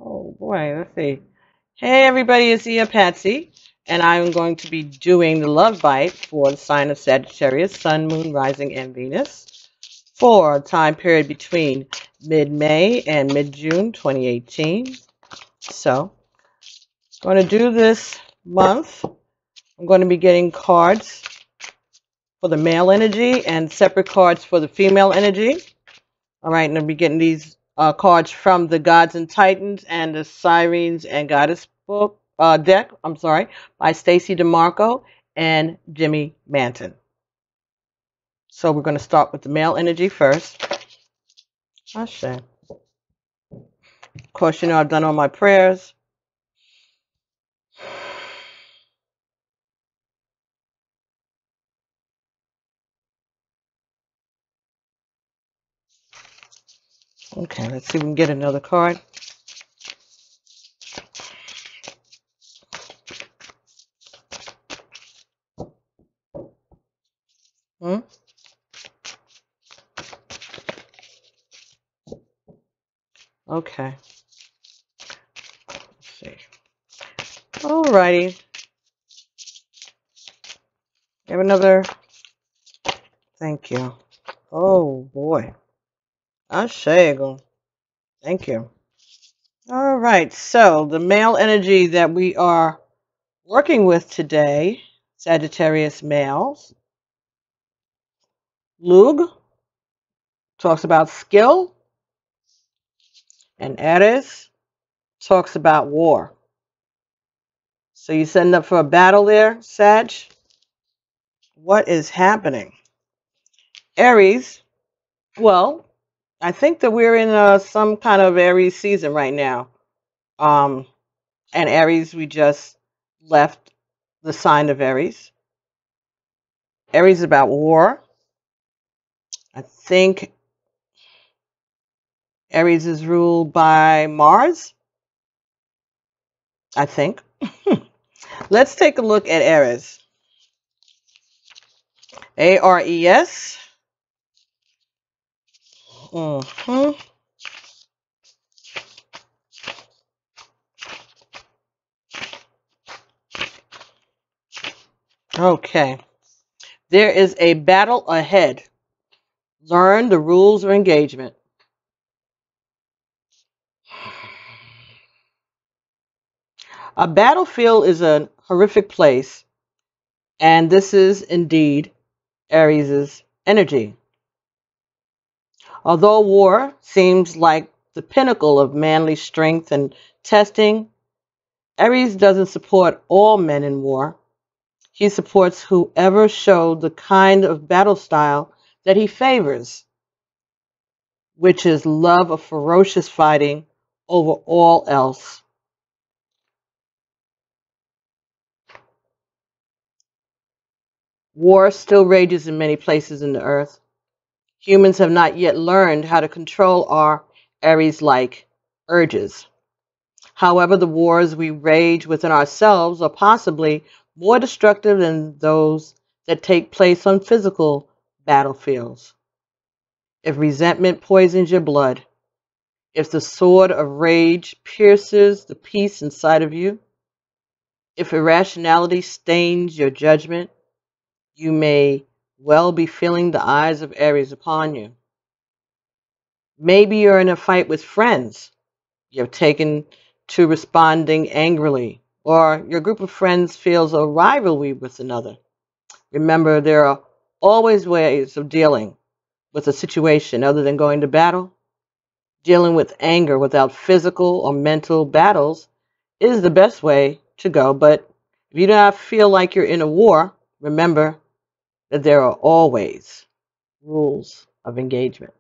Oh boy, let's see. Hey everybody, it's Patsy, and I'm going to be doing the love bite for the sign of Sagittarius, Sun, Moon, Rising, and Venus for a time period between mid-May and mid-June 2018. So, I'm going to do this month. I'm going to be getting cards for the male energy and separate cards for the female energy. All right, and I'll be getting these cards from the Gods and Titans and the Sirens and Goddess book deck. I'm sorry, by Stacy DeMarco and Jimmy Manton. So we're going to start with the male energy first. Ashe. Of course, you know I've done all my prayers. Okay, let's see if we can get another card. Hmm? Okay. Let's see. Alrighty. Have another. Thank you. Oh boy. Ashe. Thank you. All right. So the male energy that we are working with today, Sagittarius males. Lug talks about skill, and Aries talks about war. So you setting up for a battle there, Sag? What is happening? Aries, well, I think that we're in some kind of Aries season right now. And Aries, we just left the sign of Aries. Aries is about war. I think Aries is ruled by Mars. I think. Let's take a look at Aries. Ares. Mm-hmm. Okay. There is a battle ahead. Learn the rules of engagement. A battlefield is a horrific place, and this is indeed Aries' energy. Although war seems like the pinnacle of manly strength and testing, Aries doesn't support all men in war. He supports whoever showed the kind of battle style that he favors, which is love of ferocious fighting over all else. War still rages in many places in the earth. Humans have not yet learned how to control our Aries-like urges. However, the wars we rage within ourselves are possibly more destructive than those that take place on physical battlefields. If resentment poisons your blood, if the sword of rage pierces the peace inside of you, if irrationality stains your judgment, you may well be feeling the eyes of Aries upon you. Maybe you're in a fight with friends. You're taken to responding angrily, or your group of friends feels a rivalry with another. Remember, there are always ways of dealing with a situation other than going to battle. Dealing with anger without physical or mental battles is the best way to go, but if you do not feel like you're in a war, remember that there are always rules of engagement.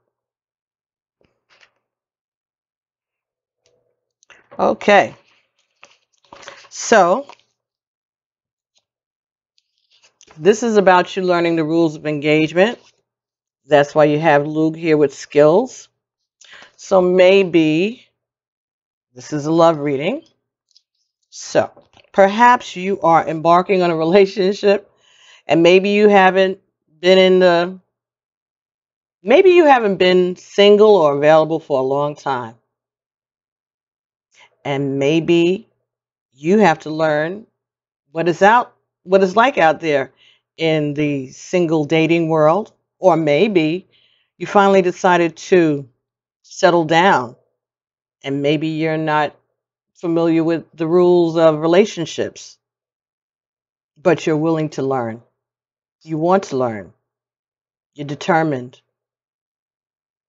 Okay, so this is about you learning the rules of engagement. That's why you have Lug here with skills. So maybe this is a love reading. So perhaps you are embarking on a relationship, and maybe you haven't been maybe you haven't been single or available for a long time. And maybe you have to learn what it's like out there in the single dating world. Or maybe you finally decided to settle down and maybe you're not familiar with the rules of relationships, but you're willing to learn. You want to learn. You're determined.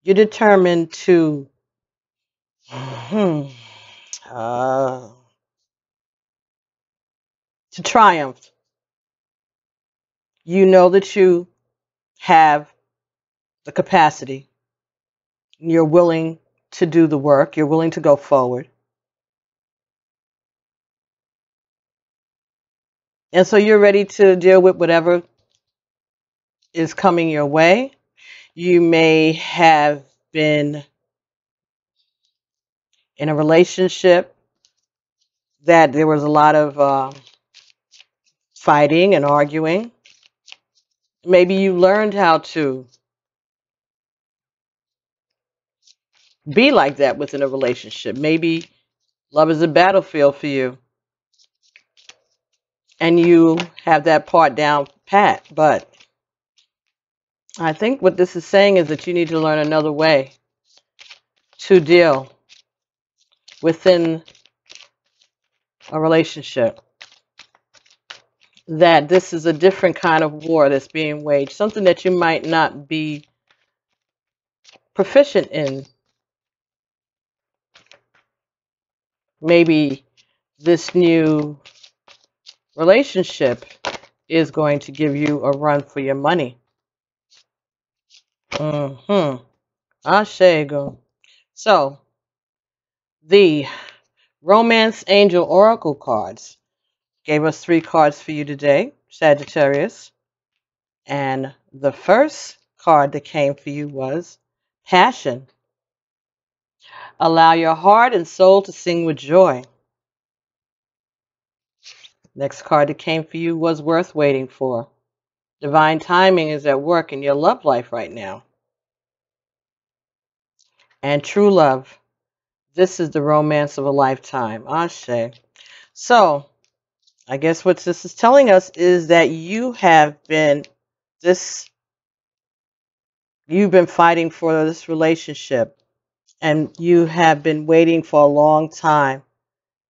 You're determined hmm, uh, to triumph. You know that you have the capacity. You're willing to do the work. You're willing to go forward. And so you're ready to deal with whatever is coming your way. You may have been in a relationship that there was a lot of fighting and arguing. Maybe you learned how to be like that within a relationship. Maybe love is a battlefield for you and you have that part down pat. But I think what this is saying is that you need to learn another way to deal within a relationship. That this is a different kind of war that's being waged, something that you might not be proficient in. Maybe this new relationship is going to give you a run for your money. Ashego. So, the Romance Angel Oracle cards gave us 3 cards for you today, Sagittarius. And the first card that came for you was Passion. Allow your heart and soul to sing with joy. Next card that came for you was Worth Waiting For. Divine timing is at work in your love life right now. And True Love. This is the romance of a lifetime. Ashe. So, I guess what this is telling us is that you've been fighting for this relationship and you have been waiting for a long time.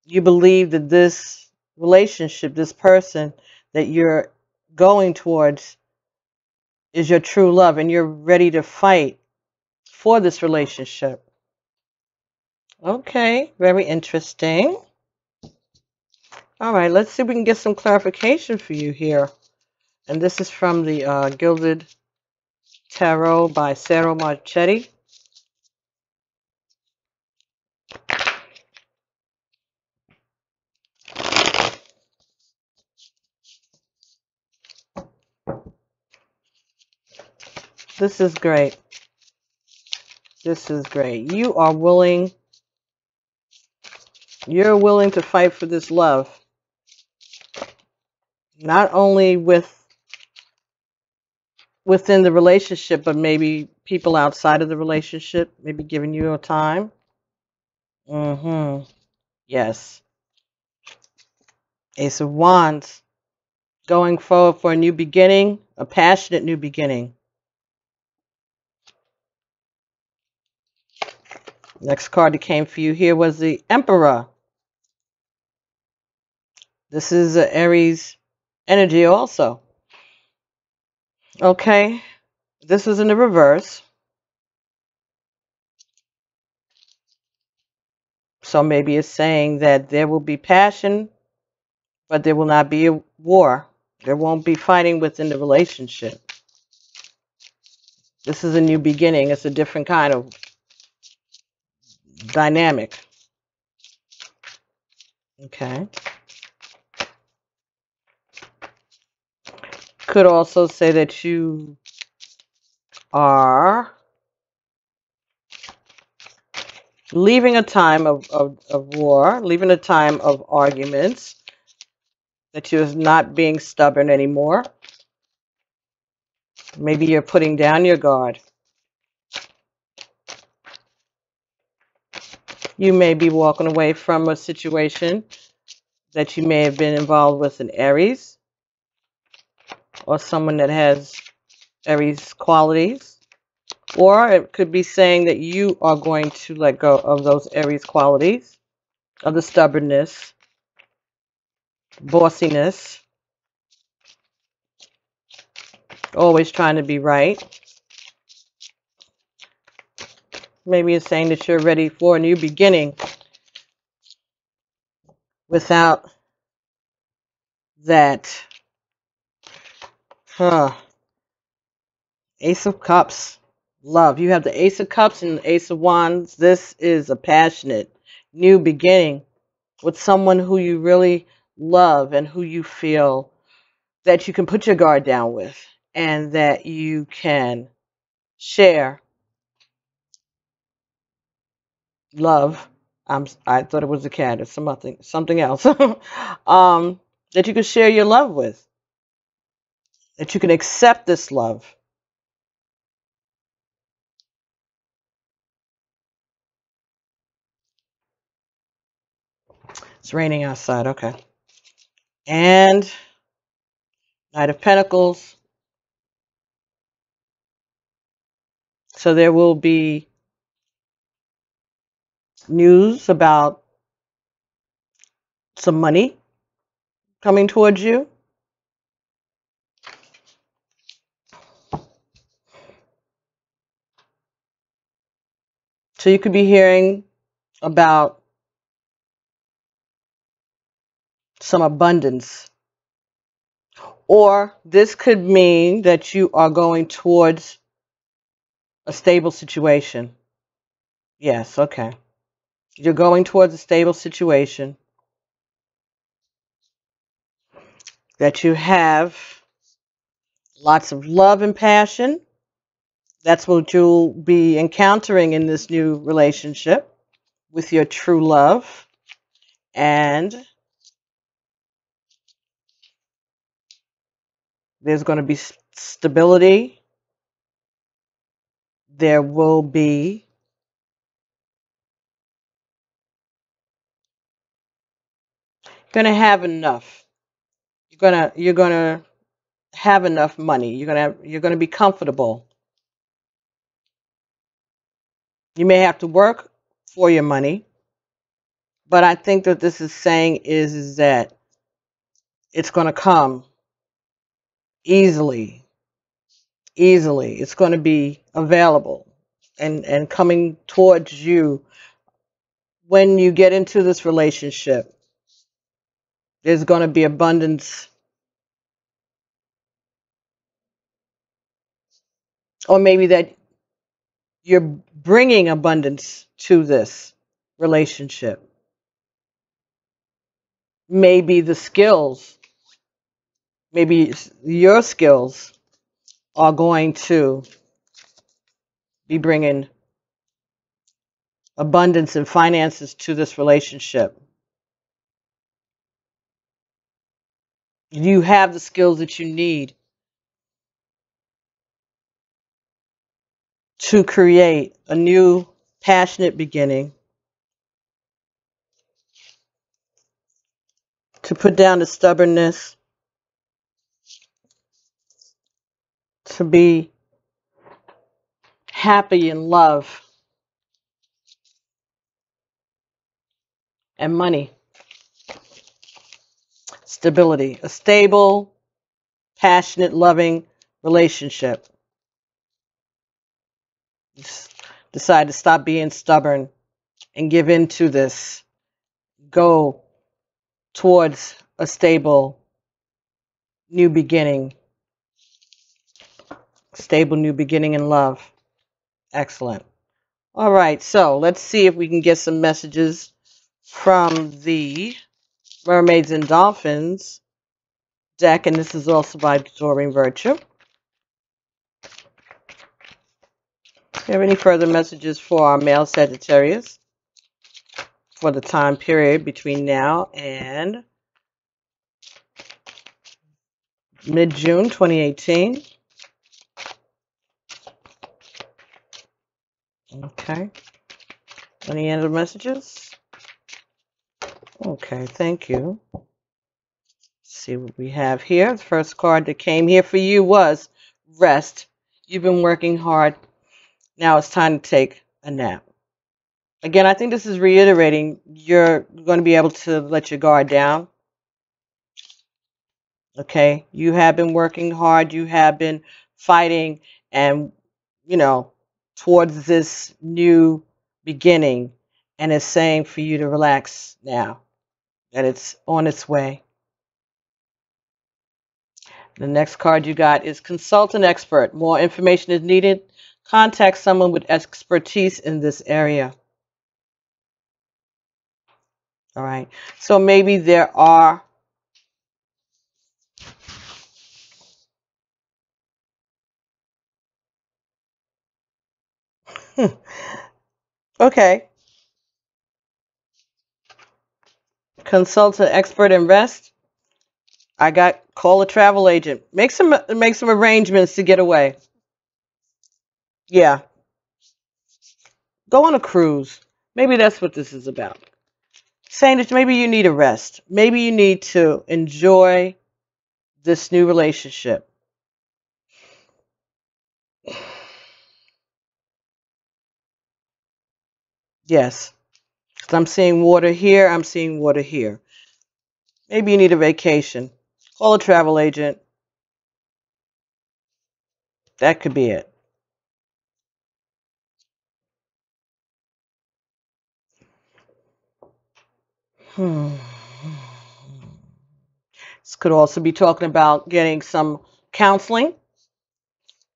You believe that this relationship, this person that you're going towards is your true love and you're ready to fight for this relationship. Okay, very interesting. All right, let's see if we can get some clarification for you here. And this is from the Gilded Tarot by Sarah Marchetti. This is great. This is great. You're willing to fight for this love. Not only within the relationship, but maybe people outside of the relationship, maybe giving you a time. Yes. Ace of Wands. Going forward for a new beginning, a passionate new beginning. Next card that came for you here was the Emperor. This is an Aries energy also. Okay. This was in the reverse. So maybe it's saying that there will be passion, but there will not be a war. There won't be fighting within the relationship. This is a new beginning. It's a different kind of dynamic. Okay. Could also say that you are leaving a time of war, leaving a time of arguments, that you're not being stubborn anymore. Maybe you're putting down your guard. You may be walking away from a situation that you may have been involved with in Aries, or someone that has Aries qualities. Or it could be saying that you are going to let go of those Aries qualities, of the stubbornness, bossiness, always trying to be right. Maybe it's saying that you're ready for a new beginning without that Ace of Cups, love. You have the Ace of Cups and the Ace of Wands. This is a passionate new beginning with someone who you really love and who you feel that you can put your guard down with and that you can share love. I thought it was a cat or something else. That you can share your love with, that you can accept this love. It's raining outside, okay. And Knight of Pentacles. So there will be news about some money coming towards you. So you could be hearing about some abundance. Or this could mean that you are going towards a stable situation. Yes, okay. You're going towards a stable situation. That you have lots of love and passion. That's what you'll be encountering in this new relationship with your true love. And there's going to be stability. There will be going to have enough. You're gonna have enough money. You're gonna be comfortable. You may have to work for your money, but I think that this is saying is that it's going to come easily. It's going to be available and coming towards you when you get into this relationship. There's going to be abundance, or maybe that you're bringing abundance to this relationship. Maybe the skills, maybe your skills are going to be bringing abundance and finances to this relationship. You have the skills that you need to create a new passionate beginning, to put down the stubbornness, to be happy in love and money. Stability, a stable, passionate, loving relationship. Just decide to stop being stubborn and give in to this. Go towards a stable new beginning. Stable new beginning in love. Excellent. All right, so let's see if we can get some messages from the Mermaids and Dolphins deck, and this is also by Absorbing Virtue. Do you have any further messages for our male Sagittarius for the time period between now and mid-June 2018? Okay. Any other messages? Okay, thank you. Let's see what we have here. The first card that came here for you was rest. You've been working hard. Now it's time to take a nap. Again, I think this is reiterating you're going to be able to let your guard down. Okay, you have been working hard. You have been fighting and, towards this new beginning. And it's saying for you to relax now, that it's on its way. The next card you got is consult an expert. More information is needed. Contact someone with expertise in this area. All right. So maybe there are okay. Consult an expert and rest. I got call a travel agent. Make some arrangements to get away. Yeah. Go on a cruise. Maybe that's what this is about. Saying that maybe you need a rest. Maybe you need to enjoy this new relationship. Yes. I'm seeing water here. I'm seeing water here. Maybe you need a vacation. Call a travel agent. That could be it. This could also be talking about getting some counseling.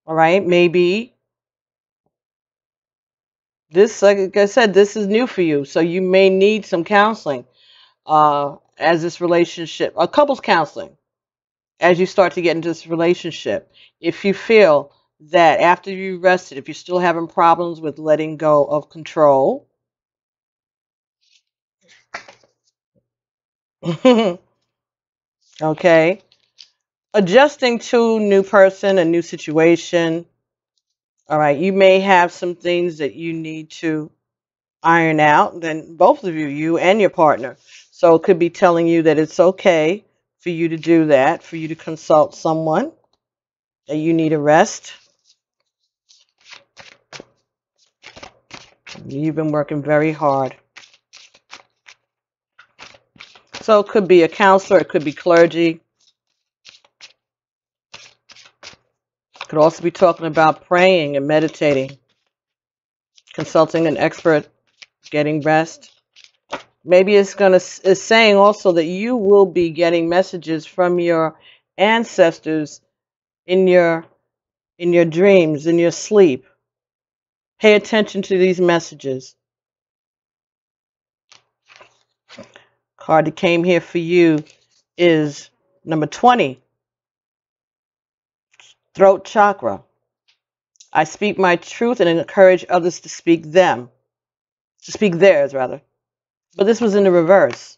All right. Maybe this, like I said, this is new for you. So you may need some counseling as this relationship, a couples counseling, as you start to get into this relationship. If you feel that after you rested, if you're still having problems with letting go of control, okay, adjusting to new person, a new situation. All right, you may have some things that you need to iron out, then both of you, you and your partner. So it could be telling you that it's okay for you to do that, for you to consult someone, that you need a rest. You've been working very hard. So it could be a counselor, it could be clergy. It could also be talking about praying and meditating, consulting an expert, getting rest. Maybe it's saying also that you will be getting messages from your ancestors in your dreams, in your sleep. Pay attention to these messages. Card that came here for you is number 20. Throat chakra. I speak my truth and encourage others to speak theirs rather. But this was in the reverse.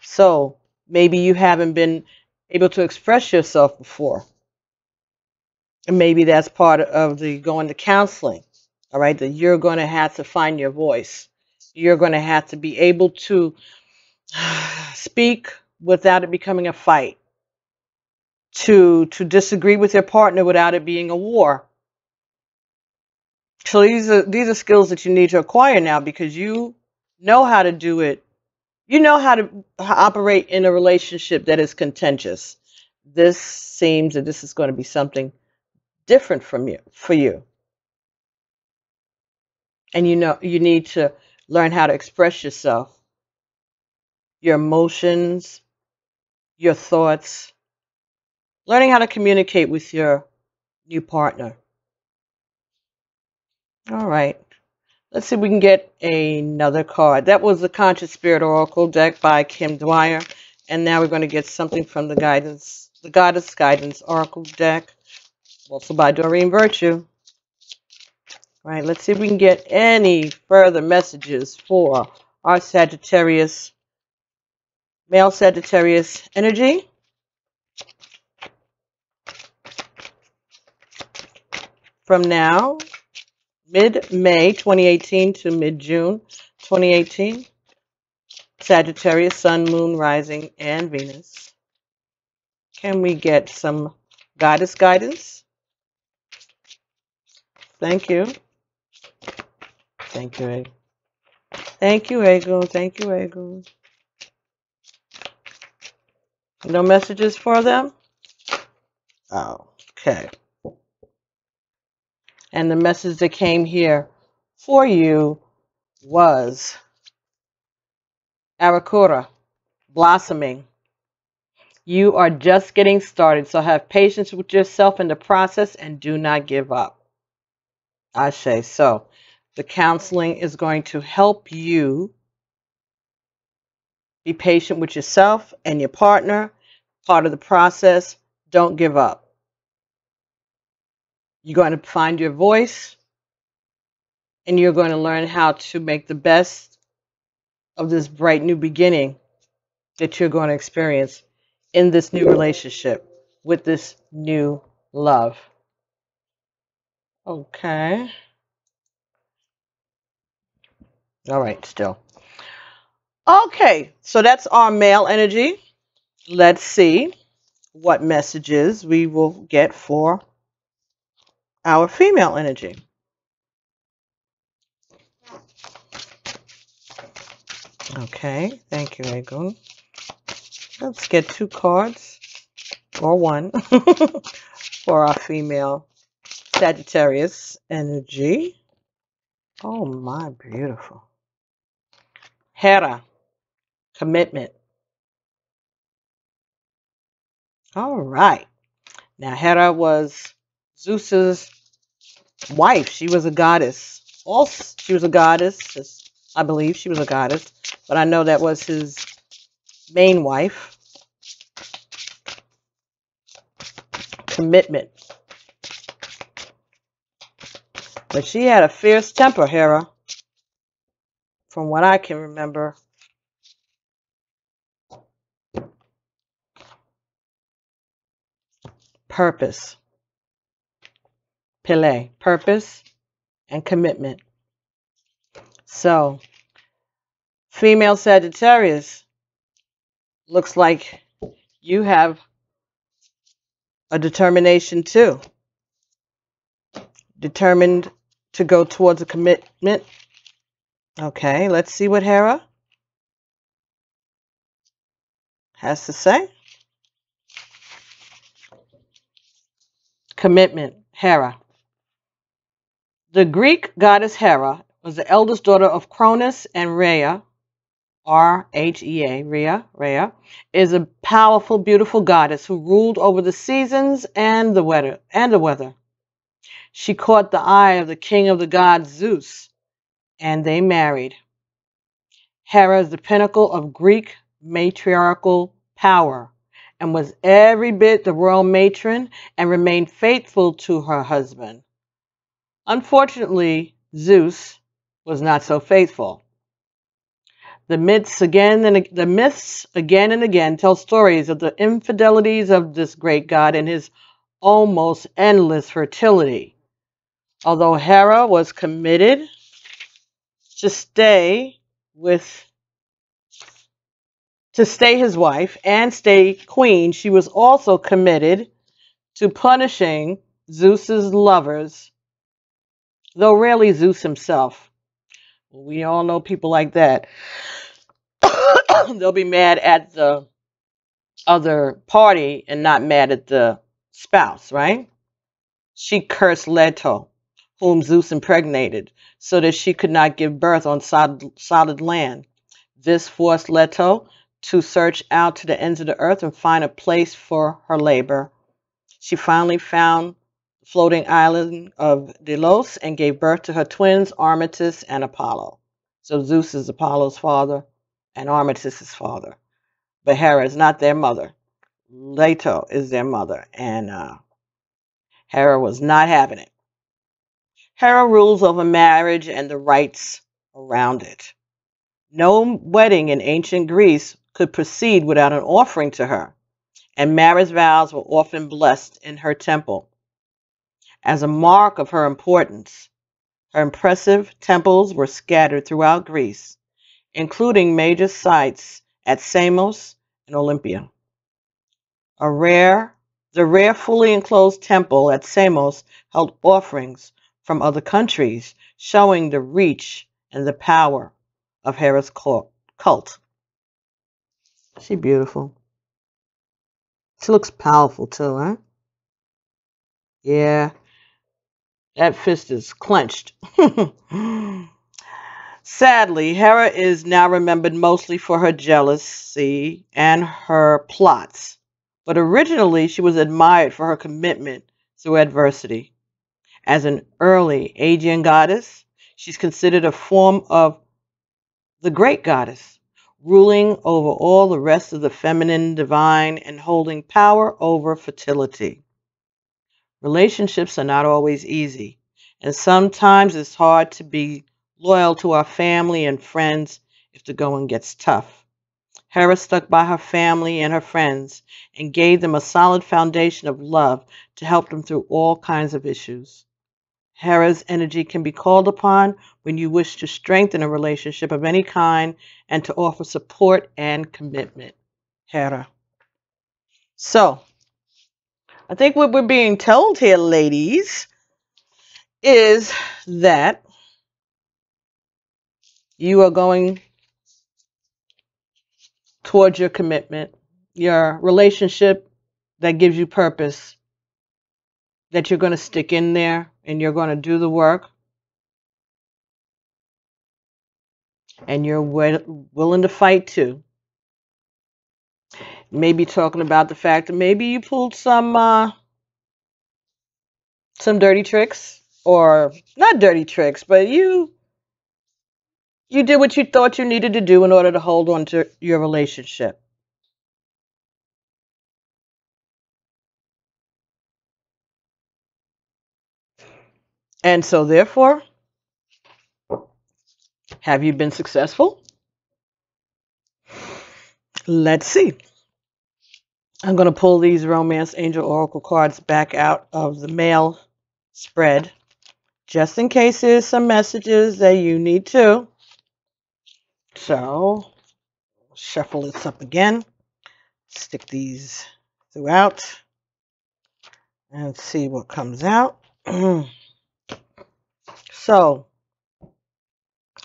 So maybe you haven't been able to express yourself before. And maybe that's part of the going to counseling. All right, that you're going to have to find your voice. You're going to have to be able to speak without it becoming a fight. To disagree with your partner without it being a war. So these are skills that you need to acquire now, because you know how to do it. You know how to operate in a relationship that is contentious. This seems that this is going to be something different for you. And you need to learn how to express yourself, your emotions, your thoughts, learning how to communicate with your new partner. All right. Let's see if we can get another card. That was the Conscious Spirit Oracle deck by Kim Dwyer. And now we're going to get something from the Goddess Guidance Oracle deck, also by Doreen Virtue. All right, let's see if we can get any further messages for our Sagittarius, male Sagittarius energy. From now, mid-May 2018 to mid-June 2018. Sagittarius, Sun, Moon, Rising, and Venus. Can we get some goddess guidance? Thank you. Thank you, Ego. Thank you, Ego. Thank you, Ego. No messages for them? Oh, okay. And the message that came here for you was Arakura, blossoming. You are just getting started, so have patience with yourself in the process and do not give up. Ashe. So the counseling is going to help you be patient with yourself and your partner. Part of the process, don't give up. You're going to find your voice, and you're going to learn how to make the best of this bright new beginning that you're going to experience in this new relationship with this new love. Okay. All right, still. Okay, so that's our male energy. Let's see what messages we will get for our female energy. Okay, thank you, Ego. Let's get 2 cards, or 1, for our female Sagittarius energy. Oh my, beautiful. Hera, commitment. All right. Now, Hera was Zeus's wife. She was a goddess. Also, she was a goddess. I believe she was a goddess, but I know that was his main wife. Commitment. But she had a fierce temper, Hera, from what I can remember. Purpose. Pele. Purpose and commitment. So, female Sagittarius, looks like you have a determination too. Determined to go towards a commitment. Okay, let's see what Hera has to say. Commitment, Hera. The Greek goddess Hera was the eldest daughter of Cronus and Rhea. R-H-E-A, Rhea, is a powerful, beautiful goddess who ruled over the seasons and the weather. She caught the eye of the king of the gods, Zeus, and they married. Hera is the pinnacle of Greek matriarchal power and was every bit the royal matron and remained faithful to her husband. Unfortunately, Zeus was not so faithful. The myths again and again tell stories of the infidelities of this great god and his almost endless fertility. Although Hera was committed to stay his wife and stay queen, she was also committed to punishing Zeus's lovers, though rarely Zeus himself. We all know people like that. They'll be mad at the other party and not mad at the spouse, right? She cursed Leto, whom Zeus impregnated, so that she could not give birth on solid land. This forced Leto to search out to the ends of the earth and find a place for her labor. She finally found the floating island of Delos and gave birth to her twins, Armistice and Apollo. So Zeus is Apollo's father and Armistice's father. But Hera is not their mother. Leto is their mother, and Hera was not having it. Hera rules over marriage and the rites around it. No wedding in ancient Greece could proceed without an offering to her, and marriage vows were often blessed in her temple. As a mark of her importance, Her impressive temples were scattered throughout Greece, including major sites at Samos and Olympia. The rare fully enclosed temple at Samos held offerings from other countries, showing the reach and the power of Hera's cult. She beautiful. She looks powerful too, huh? Yeah, that fist is clenched. Sadly, Hera is now remembered mostly for her jealousy and her plots, but originally she was admired for her commitment through adversity. As an early Aegean goddess, she's considered a form of the great goddess, ruling over all the rest of the feminine divine and holding power over fertility. Relationships are not always easy, and sometimes it's hard to be loyal to our family and friends if the going gets tough. Hera stuck by her family and her friends and gave them a solid foundation of love to help them through all kinds of issues. Hera's energy can be called upon when you wish to strengthen a relationship of any kind and to offer support and commitment. Hera. So, I think what we're being told here, ladies, is that you are going towards your commitment, your relationship that gives you purpose, that you're going to stick in there and you're going to do the work and you're willing to fight too. Maybe talking about the fact that maybe you pulled some dirty tricks, or not dirty tricks, but you did what you thought you needed to do in order to hold on to your relationship. And so therefore, have you been successful? Let's see. I'm going to pull these Romance Angel Oracle cards back out of the mail spread, just in case there's some messages that you need to. So, shuffle this up again. Stick these throughout. And see what comes out. So,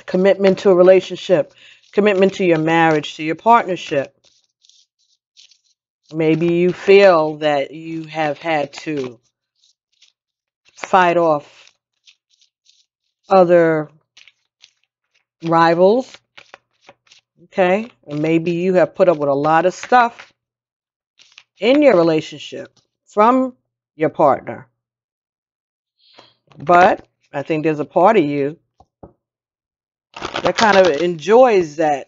commitment to a relationship, commitment to your marriage, to your partnership. Maybe you feel that you have had to fight off other rivals, okay? Or maybe you have put up with a lot of stuff in your relationship from your partner. But I think there's a part of you that kind of enjoys that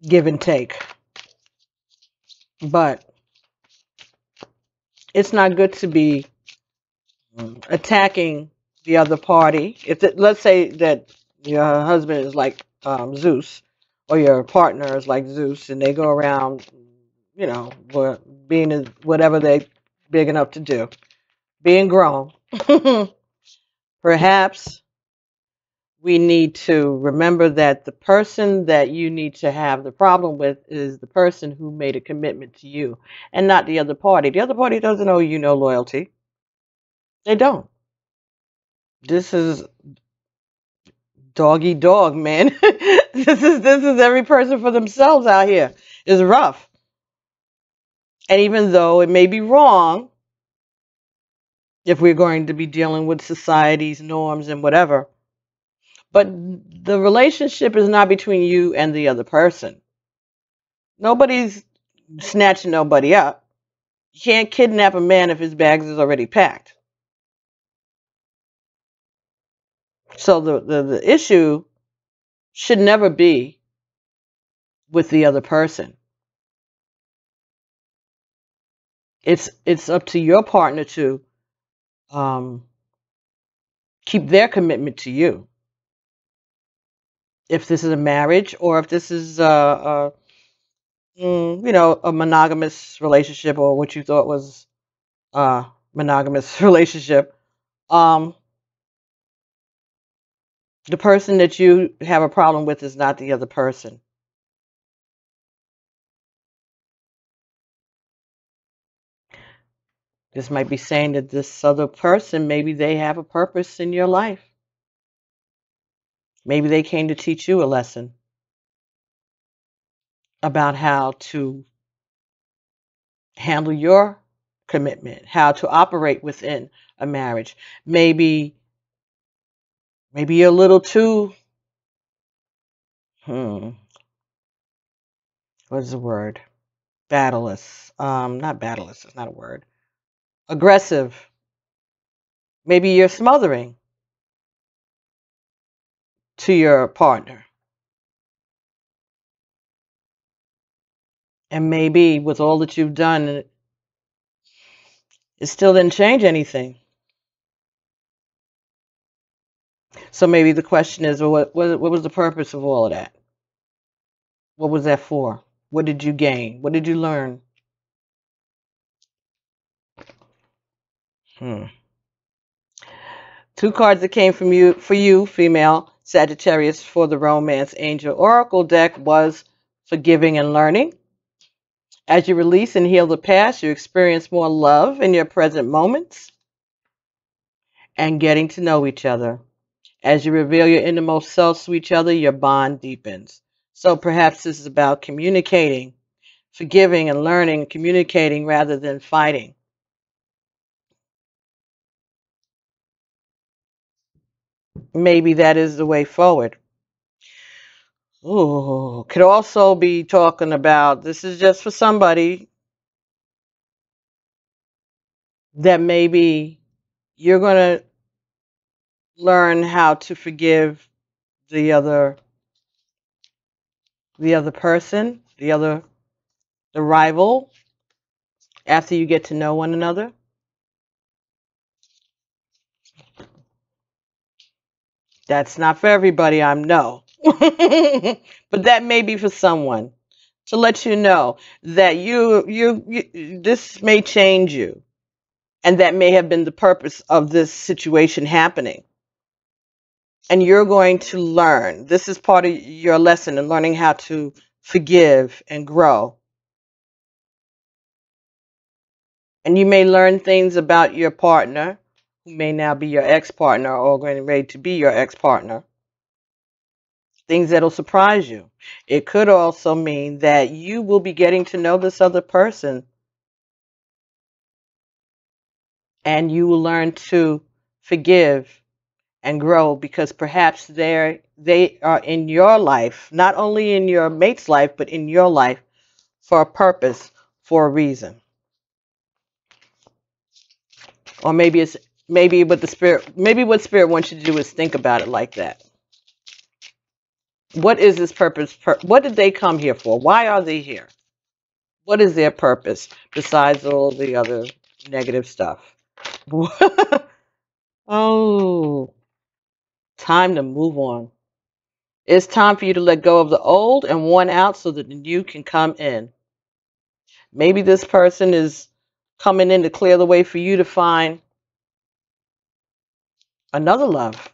give and take. But it's not good to be attacking the other party. Let's say that your husband is like Zeus, or your partner is like Zeus, and they go around, being whatever they big enough to do, being grown. Perhaps we need to remember that the person that you need to have the problem with is the person who made a commitment to you, and not the other party. The other party doesn't owe you no loyalty. They don't. This is dog eat dog, man. this is every person for themselves out here. It's rough. And even though it may be wrong, if we're going to be dealing with society's norms and whatever, but the relationship is not between you and the other person. Nobody's snatching nobody up. You can't kidnap a man if his bags is already packed. So the issue should never be with the other person. It's up to your partner to keep their commitment to you. If this is a marriage, or if this is a monogamous relationship, or what you thought was a monogamous relationship, Um, the person that you have a problem with is not the other person. This might be saying that this other person, maybe they have a purpose in your life. Maybe they came to teach you a lesson about how to handle your commitment, how to operate within a marriage. Maybe you're a little too, what is the word? Battleless. Not battleless, it's not a word. Aggressive. Maybe you're smothering to your partner. And maybe with all that you've done, it still didn't change anything. So maybe the question is, well, what was the purpose of all of that? What was that for? What did you gain? What did you learn? Two cards that came from you for you, female Sagittarius, for the Romance Angel Oracle deck was Forgiving and Learning. As you release and heal the past, you experience more love in your present moments and getting to know each other. As you reveal your innermost selves to each other, your bond deepens. So perhaps this is about communicating, forgiving and learning, communicating rather than fighting. Maybe that is the way forward. Ooh, could also be talking about, this is just for somebody that maybe you're going to learn how to forgive the other person, the rival, after you get to know one another. That's not for everybody, I know. But that may be for someone, to let you know that you this may change you, and that may have been the purpose of this situation happening. And you're going to learn. This is part of your lesson in learning how to forgive and grow. And you may learn things about your partner, who may now be your ex-partner or going ready to be your ex-partner. Things that'll surprise you. It could also mean that you will be getting to know this other person, and you will learn to forgive and grow, because perhaps they are in your life, not only in your mate's life, but in your life for a purpose, for a reason. Or maybe it's what spirit wants you to do is think about it like that. What is this purpose? What did they come here for? Why are they here? What is their purpose besides all the other negative stuff? Oh, time to move on. It's time for you to let go of the old and worn out so that the new can come in. Maybe this person is coming in to clear the way for you to find another love,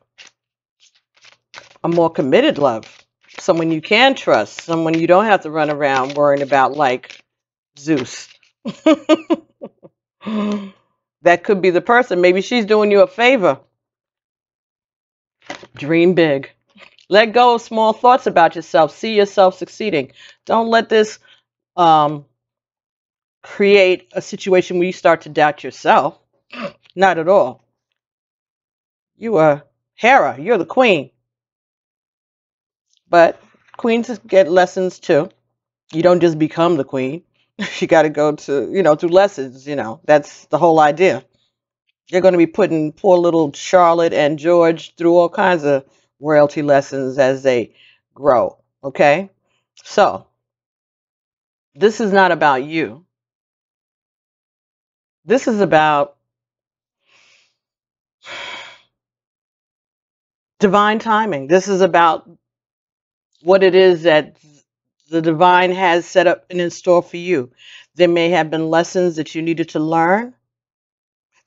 a more committed love, someone you can trust, someone you don't have to run around worrying about like Zeus. That could be the person. Maybe she's doing you a favor. Dream big. Let go of small thoughts about yourself. See yourself succeeding. Don't let this create a situation where you start to doubt yourself. Not at all. You are Hera. You're the queen. But queens get lessons too. You don't just become the queen. You got to go to, through lessons. That's the whole idea. You're going to be putting poor little Charlotte and George through all kinds of royalty lessons as they grow. Okay? So, this is not about you. This is about divine timing. This is about what it is that the divine has set up and in store for you. There may have been lessons that you needed to learn.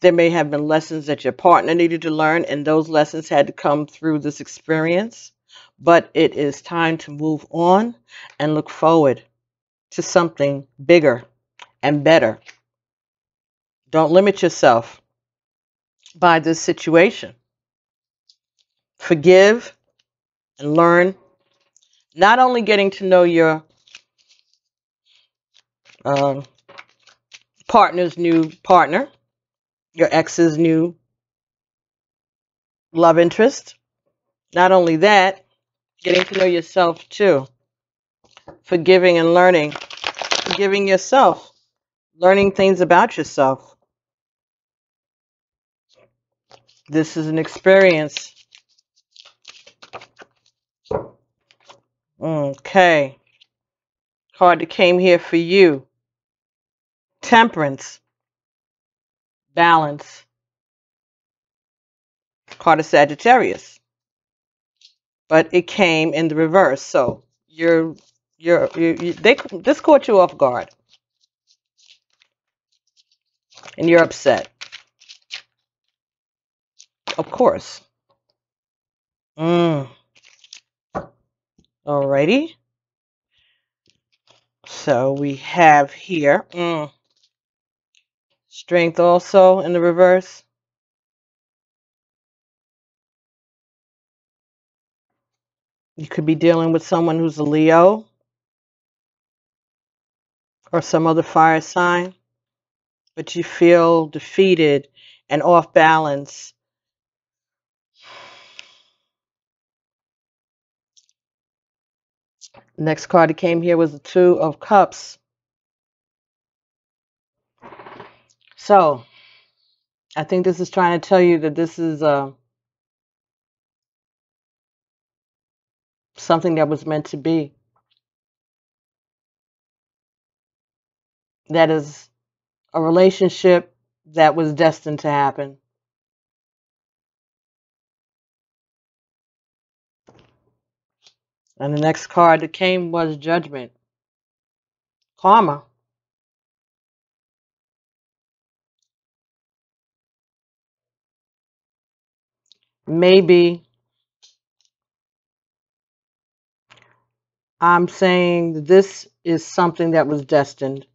There may have been lessons that your partner needed to learn, and those lessons had to come through this experience. But it is time to move on and look forward to something bigger and better. Don't limit yourself by this situation. Forgive and learn. Not only getting to know your partner's new partner, your ex's new love interest. Not only that, getting to know yourself too. Forgiving and learning. Forgiving yourself. Learning things about yourself. This is an experience. Okay. Card that came here for you. Temperance. Balance. Card of Sagittarius. But it came in the reverse. So this caught you off guard. And you're upset. Of course. Alrighty. So we have here strength also in the reverse. You could be dealing with someone who's a Leo or some other fire sign, but you feel defeated and off balance. Next card that came here was the Two of Cups. So I think this is trying to tell you that this is something that was meant to be. That is a relationship that was destined to happen. And the next card that came was Judgment. Karma. Maybe I'm saying this is something that was destined.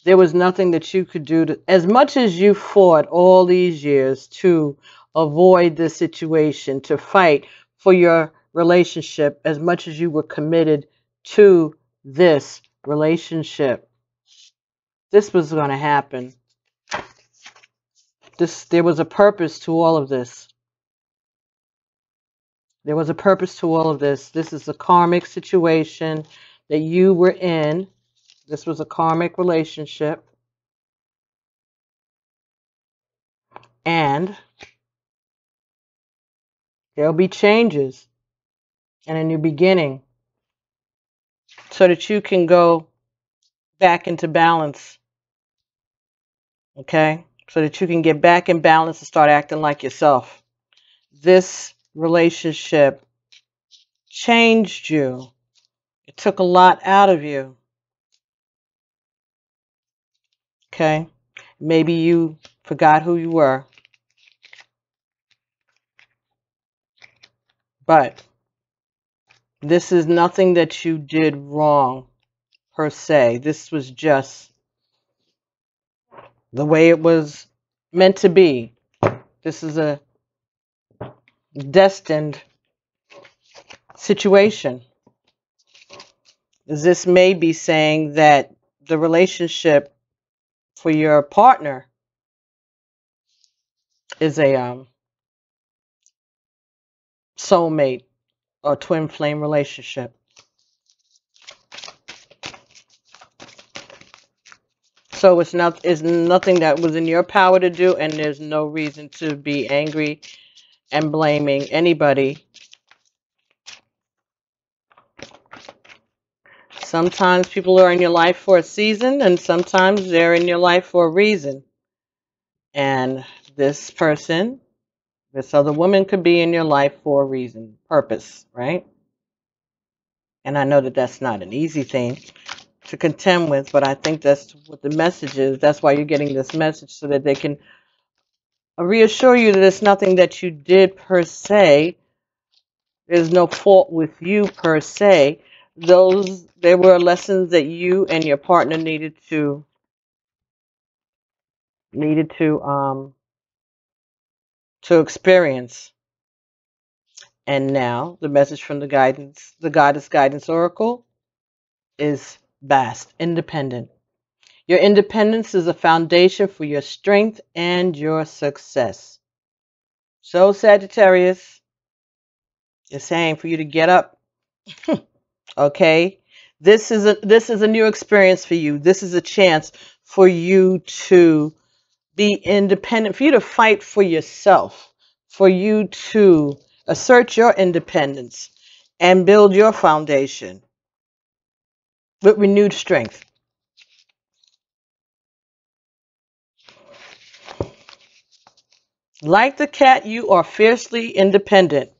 There was nothing that you could do to, as much as you fought all these years to avoid this situation, to fight for your relationship, as much as you were committed to this relationship. This was going to happen. There was a purpose to all of this. There was a purpose to all of this. This is a karmic situation that you were in. This was a karmic relationship. And there'll be changes and a new beginning so that you can go back into balance. Okay? So that you can get back in balance and start acting like yourself. This relationship changed you. It took a lot out of you. Okay? Maybe you forgot who you were. But this is nothing that you did wrong, per se. This was just the way it was meant to be. This is a destined situation. This may be saying that the relationship for your partner is a soulmate or twin flame relationship. So it's nothing that was in your power to do, and there's no reason to be angry and blaming anybody. Sometimes people are in your life for a season, and sometimes they're in your life for a reason. And this person, this other woman, could be in your life for a reason, purpose, right? And I know that that's not an easy thing to contend with, but I think that's what the message is. That's why you're getting this message, so that they can I reassure you that it's nothing that you did per se. There's no fault with you per se. There were lessons that you and your partner needed to experience. And now the message from the Goddess Guidance Oracle is vast, independent. Your independence is a foundation for your strength and your success. So Sagittarius, it's saying for you to get up. Okay? This is a new experience for you. This is a chance for you to be independent, for you to fight for yourself, for you to assert your independence and build your foundation with renewed strength. Like the cat, you are fiercely independent,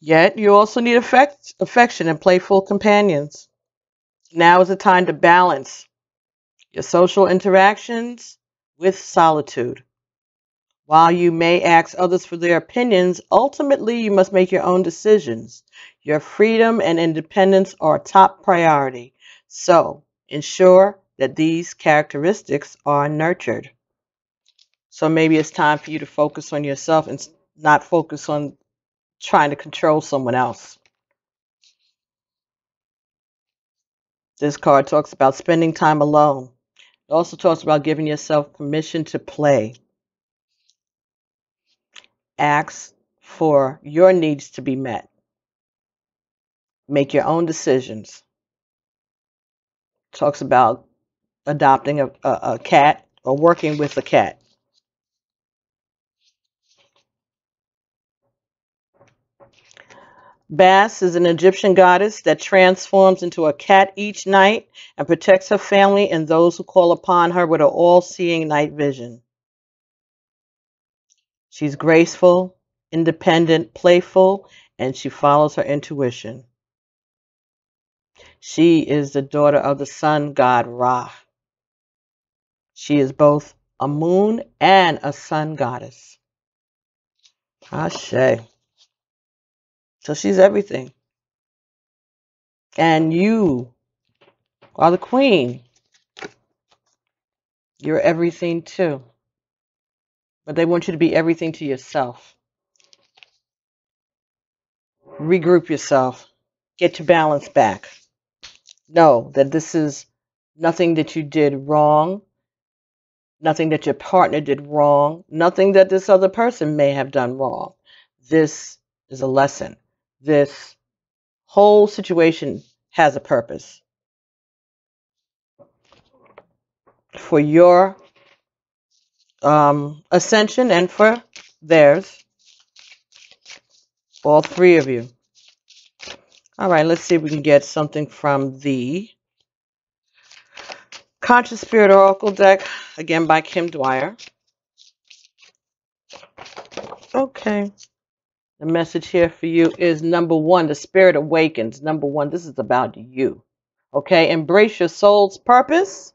yet you also need affection and playful companions. Now is the time to balance your social interactions with solitude. While you may ask others for their opinions, ultimately you must make your own decisions. Your freedom and independence are top priority. So ensure that these characteristics are nurtured. So maybe it's time for you to focus on yourself and not focus on trying to control someone else. This card talks about spending time alone. It also talks about giving yourself permission to play. Ask for your needs to be met. Make your own decisions. Talks about adopting a cat or working with a cat. Bas is an Egyptian goddess that transforms into a cat each night and protects her family and those who call upon her with her all-seeing night vision. She's graceful, independent, playful, and she follows her intuition. She is the daughter of the sun god Ra. She is both a moon and a sun goddess. Ashe. So she's everything. And you are the queen. You're everything too. But they want you to be everything to yourself. Regroup yourself. Get your balance back. Know that this is nothing that you did wrong. Nothing that your partner did wrong. Nothing that this other person may have done wrong. This is a lesson. This whole situation has a purpose. For your ascension and for theirs. All three of you. All right, let's see if we can get something from the Conscious Spirit Oracle deck, again by Kim Dwyer. Okay. The message here for you is number one, the Spirit awakens. Number one, this is about you. Okay, embrace your soul's purpose.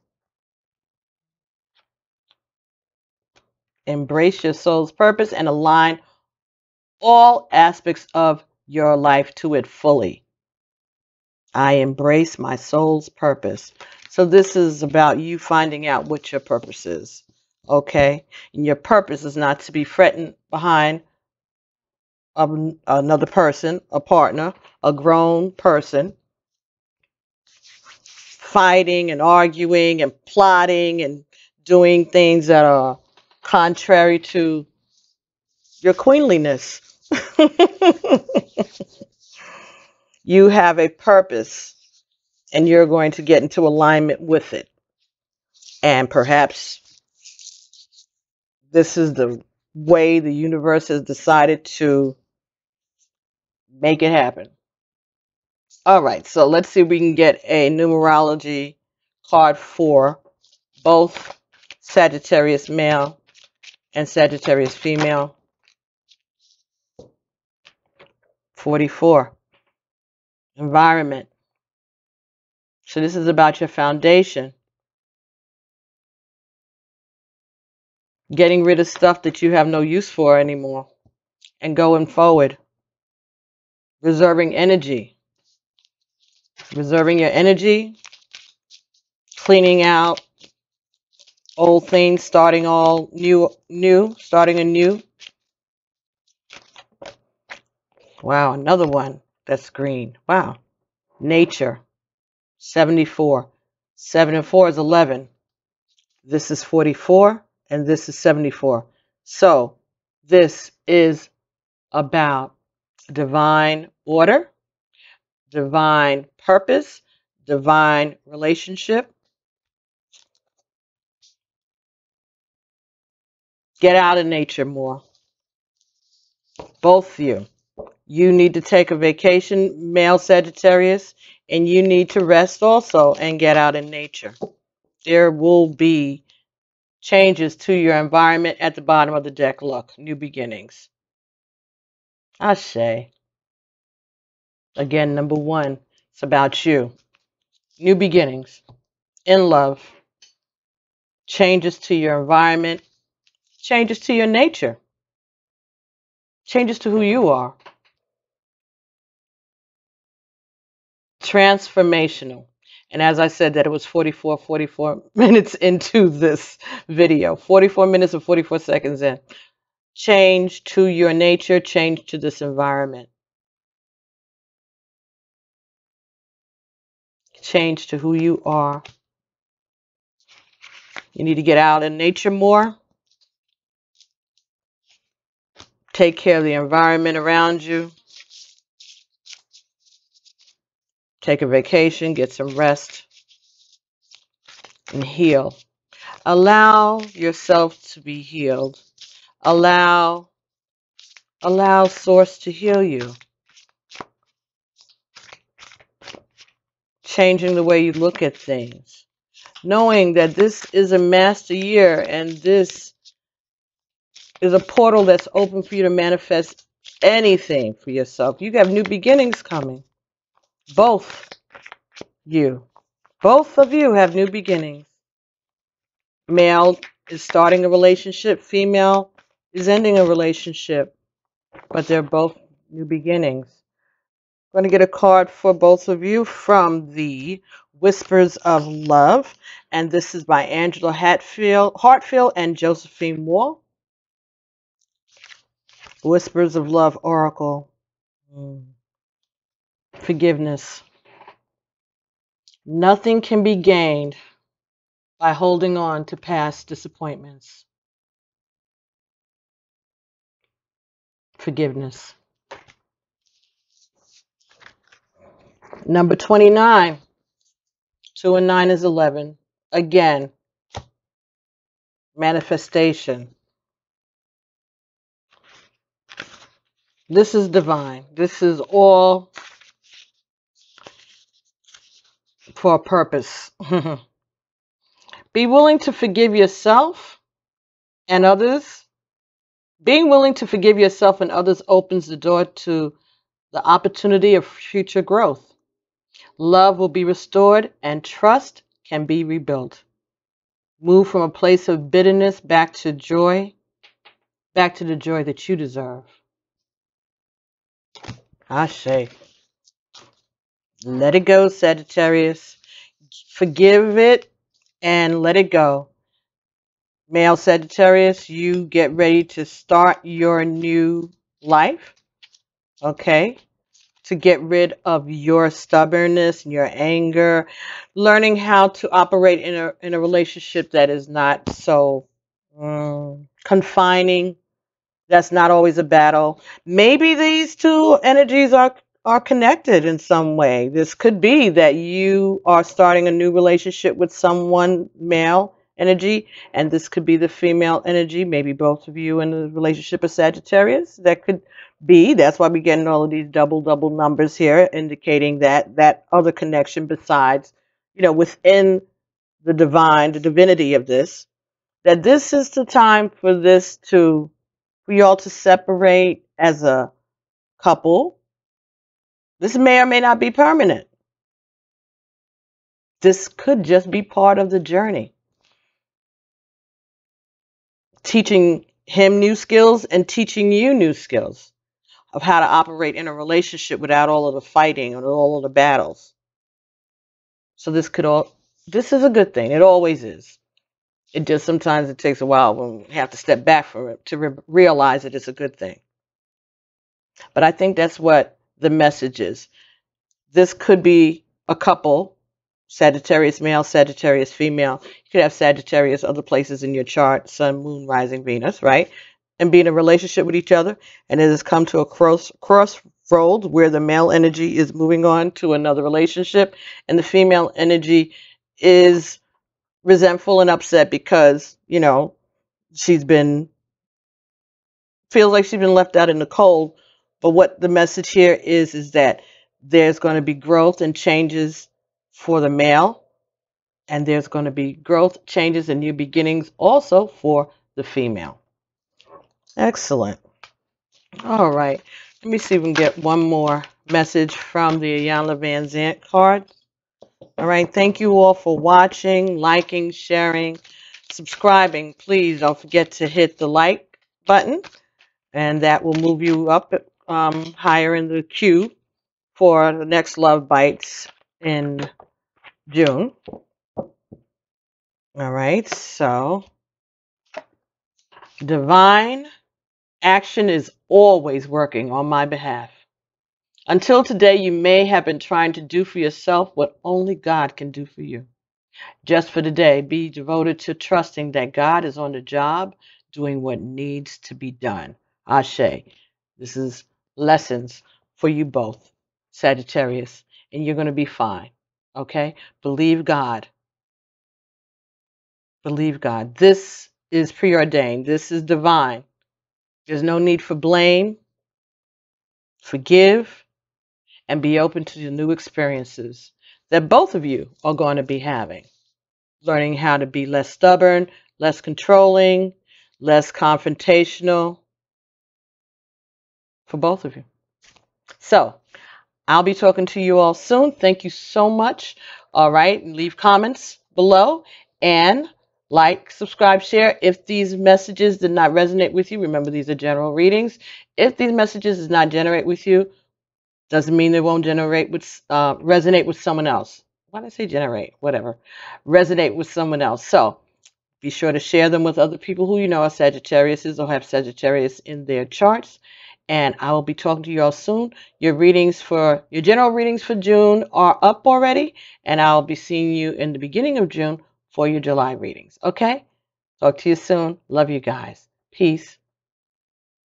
Embrace your soul's purpose and align all aspects of your life to it fully. I embrace my soul's purpose. So this is about you finding out what your purpose is. Okay? And your purpose is not to be fretting behind another person, a partner, a grown person, fighting and arguing and plotting and doing things that are contrary to your queenliness. You have a purpose and you're going to get into alignment with it. And perhaps this is the way the universe has decided to make it happen. All right, so let's see if we can get a numerology card for both Sagittarius male and Sagittarius female. 44. Environment. So this is about your foundation. Getting rid of stuff that you have no use for anymore and going forward. Reserving energy. Reserving your energy. Cleaning out old things, starting all new, starting anew. Wow, another one that's green. Wow. Nature, 74. 7 and 4 is 11. This is 44, and this is 74. So this is about divine order, divine purpose, divine relationship. Get out in nature more. Both of you. You need to take a vacation, male Sagittarius, and you need to rest also and get out in nature. There will be changes to your environment at the bottom of the deck. Look, new beginnings. Ashe. Again, number 1, it's about you. New beginnings in love. Changes to your environment. Changes to your nature. Changes to who you are. Transformational. And as I said, that it was 44 minutes into this video. 44 minutes and 44 seconds in. Change to your nature. Change to this environment. Change to who you are. You need to get out in nature more. Take care of the environment around you. Take a vacation, get some rest, and heal. Allow yourself to be healed. Allow Source to heal you. Changing the way you look at things. Knowing that this is a master year and this is a portal that's open for you to manifest anything for yourself. You have new beginnings coming. Both of you have new beginnings. Male is starting a relationship. Female is ending a relationship. But they're both new beginnings. I'm going to get a card for both of you from the Whispers of Love. And this is by Angela Hartfield and Josephine Moore. Whispers of Love Oracle. Forgiveness. Nothing can be gained by holding on to past disappointments. Forgiveness. Number 29. 2 and 9 is 11. Again, manifestation. This is divine. This is all for a purpose. Be willing to forgive yourself and others. Being willing to forgive yourself and others opens the door to the opportunity of future growth. Love will be restored and trust can be rebuilt. Move from a place of bitterness back to joy, back to the joy that you deserve. Ashe. Let it go, Sagittarius. Forgive it and let it go. Male Sagittarius, you get ready to start your new life, okay? To get rid of your stubbornness and your anger, learning how to operate in a relationship that is not so confining. That's not always a battle. Maybe these two energies are connected in some way. This could be that you are starting a new relationship with someone, male energy, and this could be the female energy. Maybe both of you in a relationship of Sagittarius. That could be. That's why we're getting all of these double numbers here, indicating that other connection besides, within the divine, the divinity of this, that this is the time for y'all to separate as a couple. This may or may not be permanent. This could just be part of the journey. teaching him new skills and teaching you new skills of how to operate in a relationship without all of the fighting and all of the battles. So this is a good thing. It always is. It just sometimes it takes a while when we have to step back from it to realize that it's a good thing. But I think that's what the message is. This could be a couple, Sagittarius male, Sagittarius female. You could have Sagittarius other places in your chart, Sun, Moon, Rising, Venus, right? And be in a relationship with each other. And it has come to a crossroads where the male energy is moving on to another relationship. And the female energy is resentful and upset because, you know, feels like she's been left out in the cold. But what the message here is that there's going to be growth and changes for the male, and there's going to be growth, changes, and new beginnings also for the female. Excellent. All right. Let me see if we can get one more message from the Ayanna Van Zant card. All right. Thank you all for watching, liking, sharing, subscribing. Please don't forget to hit the like button, and that will move you up higher in the queue for the next Love Bites in June. All right, so divine action is always working on my behalf. Until today, you may have been trying to do for yourself what only God can do for you. Just for today, be devoted to trusting that God is on the job doing what needs to be done. Ashe. This is lessons for you both, Sagittarius, and you're going to be fine. Okay? Believe God. Believe God. This is preordained. This is divine. There's no need for blame. Forgive and be open to the new experiences that both of you are going to be having. Learning how to be less stubborn, less controlling, less confrontational for both of you. So I'll be talking to you all soon. Thank you so much. All right. Leave comments below and like, subscribe, share. If these messages did not resonate with you, remember these are general readings. If these messages did not generate with you, doesn't mean they won't resonate with someone else. Why did I say generate? Whatever. Resonate with someone else. So be sure to share them with other people who you know are Sagittariuses or have Sagittarius in their charts. And I will be talking to you all soon. Your general readings for June are up already. And I'll be seeing you in the beginning of June for your July readings. Okay? Talk to you soon. Love you guys. Peace.